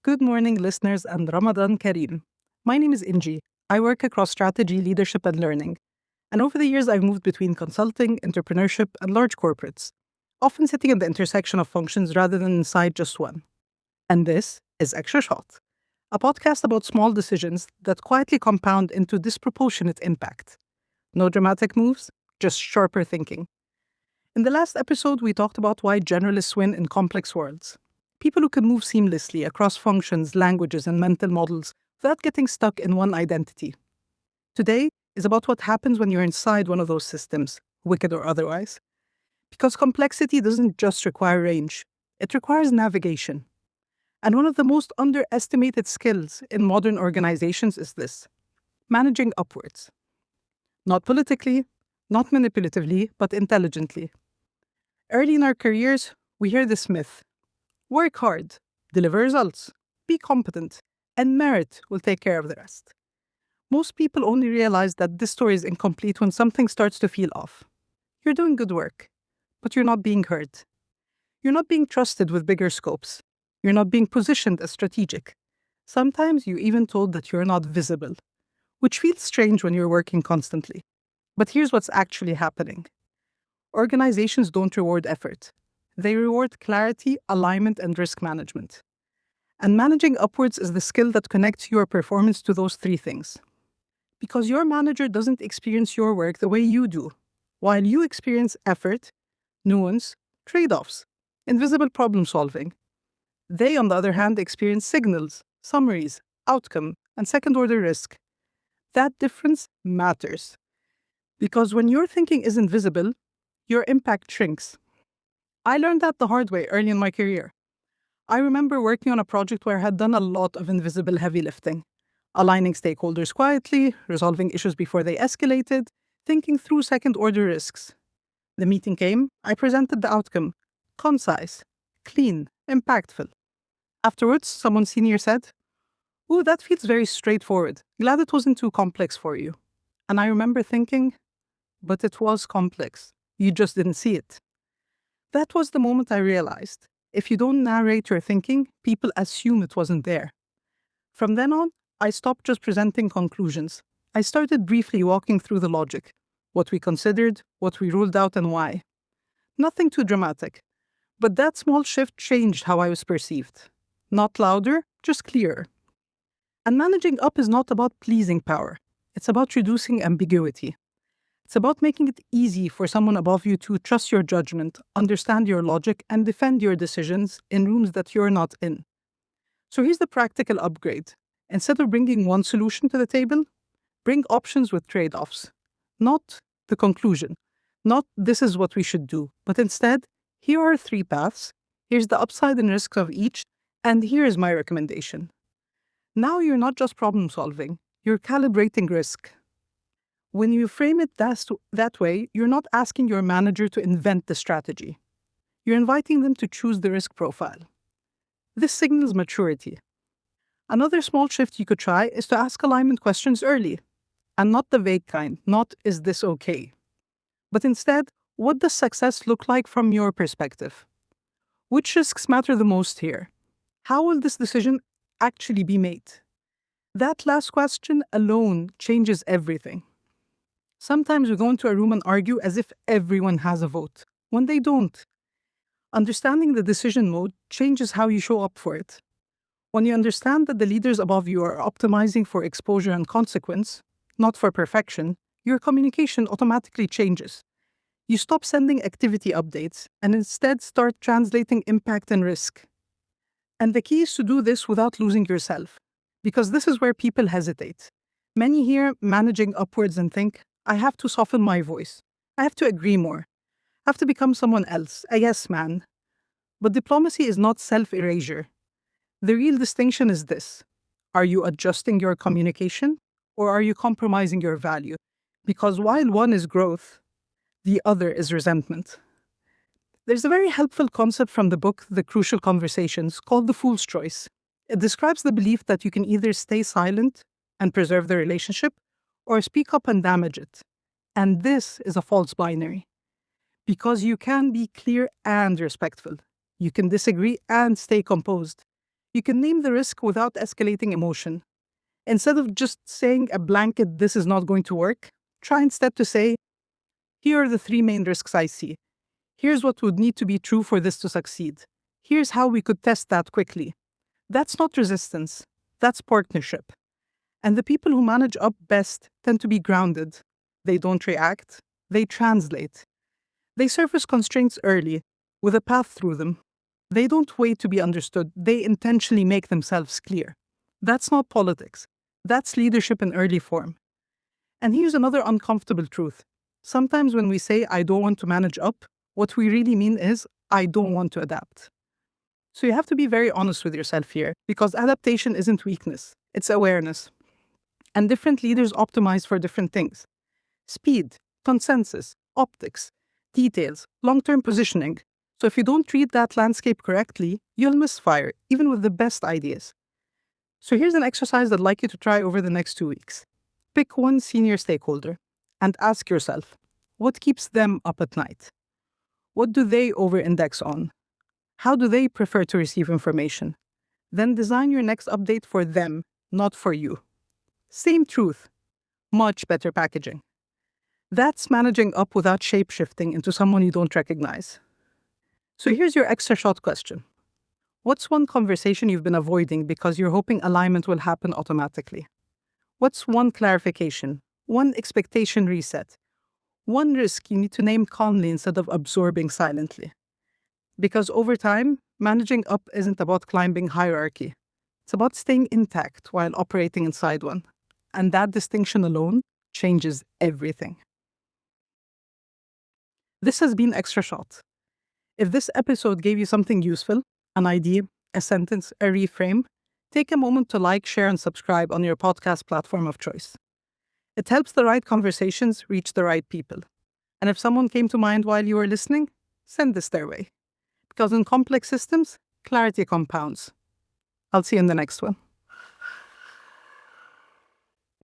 Good morning, listeners, and Ramadan Kareem. My name is Inji. I work across strategy, leadership, and learning. And over the years, I've moved between consulting, entrepreneurship, and large corporates, often sitting at the intersection of functions rather than inside just one. And this is Extra Shot, a podcast about small decisions that quietly compound into disproportionate impact. No dramatic moves, just sharper thinking. In the last episode, we talked about why generalists win in complex worlds. People who can move seamlessly across functions, languages, and mental models without getting stuck in one identity. Today is about what happens when you're inside one of those systems, wicked or otherwise. Because complexity doesn't just require range, it requires navigation. And one of the most underestimated skills in modern organizations is this: managing upwards. Not politically, not manipulatively, but intelligently. Early in our careers, we hear this myth: work hard, deliver results, be competent, and merit will take care of the rest. Most people only realize that this story is incomplete when something starts to feel off. You're doing good work, but you're not being heard. You're not being trusted with bigger scopes. You're not being positioned as strategic. Sometimes you're even told that you're not visible, which feels strange when you're working constantly. But here's what's actually happening. Organizations don't reward effort. They reward clarity, alignment, and risk management. And managing upwards is the skill that connects your performance to those three things. Because your manager doesn't experience your work the way you do, while you experience effort, nuance, trade-offs, invisible problem solving. They, on the other hand, experience signals, summaries, outcome, and second-order risk. That difference matters. Because when your thinking isn't visible, your impact shrinks. I learned that the hard way early in my career. I remember working on a project where I had done a lot of invisible heavy lifting, aligning stakeholders quietly, resolving issues before they escalated, thinking through second-order risks. The meeting came, I presented the outcome: concise, clean, impactful. Afterwards, someone senior said, "Ooh, that feels very straightforward. Glad it wasn't too complex for you." And I remember thinking, but it was complex. You just didn't see it. That was the moment I realized, if you don't narrate your thinking, people assume it wasn't there. From then on, I stopped just presenting conclusions. I started briefly walking through the logic, what we considered, what we ruled out, and why. Nothing too dramatic, but that small shift changed how I was perceived. Not louder, just clearer. And managing up is not about pleasing power. It's about reducing ambiguity. It's about making it easy for someone above you to trust your judgment, understand your logic, and defend your decisions in rooms that you're not in. So here's the practical upgrade. Instead of bringing one solution to the table, bring options with trade-offs. Not the conclusion, not this is what we should do, but instead, here are three paths, here's the upside and risks of each, and here is my recommendation. Now you're not just problem solving, you're calibrating risk. When you frame it that way, you're not asking your manager to invent the strategy. You're inviting them to choose the risk profile. This signals maturity. Another small shift you could try is to ask alignment questions early, and not the vague kind, not "is this okay?" But instead, what does success look like from your perspective? Which risks matter the most here? How will this decision actually be made? That last question alone changes everything. Sometimes we go into a room and argue as if everyone has a vote, when they don't. Understanding the decision mode changes how you show up for it. When you understand that the leaders above you are optimizing for exposure and consequence, not for perfection, your communication automatically changes. You stop sending activity updates and instead start translating impact and risk. And the key is to do this without losing yourself, because this is where people hesitate. Many hear managing upwards and think, I have to soften my voice. I have to agree more. I have to become someone else, a yes man. But diplomacy is not self-erasure. The real distinction is this: are you adjusting your communication, or are you compromising your value? Because while one is growth, the other is resentment. There's a very helpful concept from the book The Crucial Conversations called the Fool's Choice. It describes the belief that you can either stay silent and preserve the relationship, or speak up and damage it. And this is a false binary. Because you can be clear and respectful. You can disagree and stay composed. You can name the risk without escalating emotion. Instead of just saying a blanket, this is not going to work, try instead to say, here are the 3 main risks I see. Here's what would need to be true for this to succeed. Here's how we could test that quickly. That's not resistance. That's partnership. And the people who manage up best tend to be grounded. They don't react. They translate. They surface constraints early, with a path through them. They don't wait to be understood. They intentionally make themselves clear. That's not politics. That's leadership in early form. And here's another uncomfortable truth. Sometimes when we say, I don't want to manage up, what we really mean is, I don't want to adapt. So you have to be very honest with yourself here, because adaptation isn't weakness, it's awareness. And different leaders optimize for different things. Speed, consensus, optics, details, long-term positioning. So if you don't read that landscape correctly, you'll misfire, even with the best ideas. So here's an exercise I'd like you to try over the next 2 weeks. Pick one senior stakeholder and ask yourself, what keeps them up at night? What do they over-index on? How do they prefer to receive information? Then design your next update for them, not for you. Same truth, much better packaging. That's managing up without shape-shifting into someone you don't recognize. So here's your extra shot question. What's one conversation you've been avoiding because you're hoping alignment will happen automatically? What's one clarification, one expectation reset, one risk you need to name calmly instead of absorbing silently? Because over time, managing up isn't about climbing hierarchy. It's about staying intact while operating inside one. And that distinction alone changes everything. This has been Extra Shot. If this episode gave you something useful, an idea, a sentence, a reframe, take a moment to like, share, and subscribe on your podcast platform of choice. It helps the right conversations reach the right people. And if someone came to mind while you were listening, send this their way. Because in complex systems, clarity compounds. I'll see you in the next one.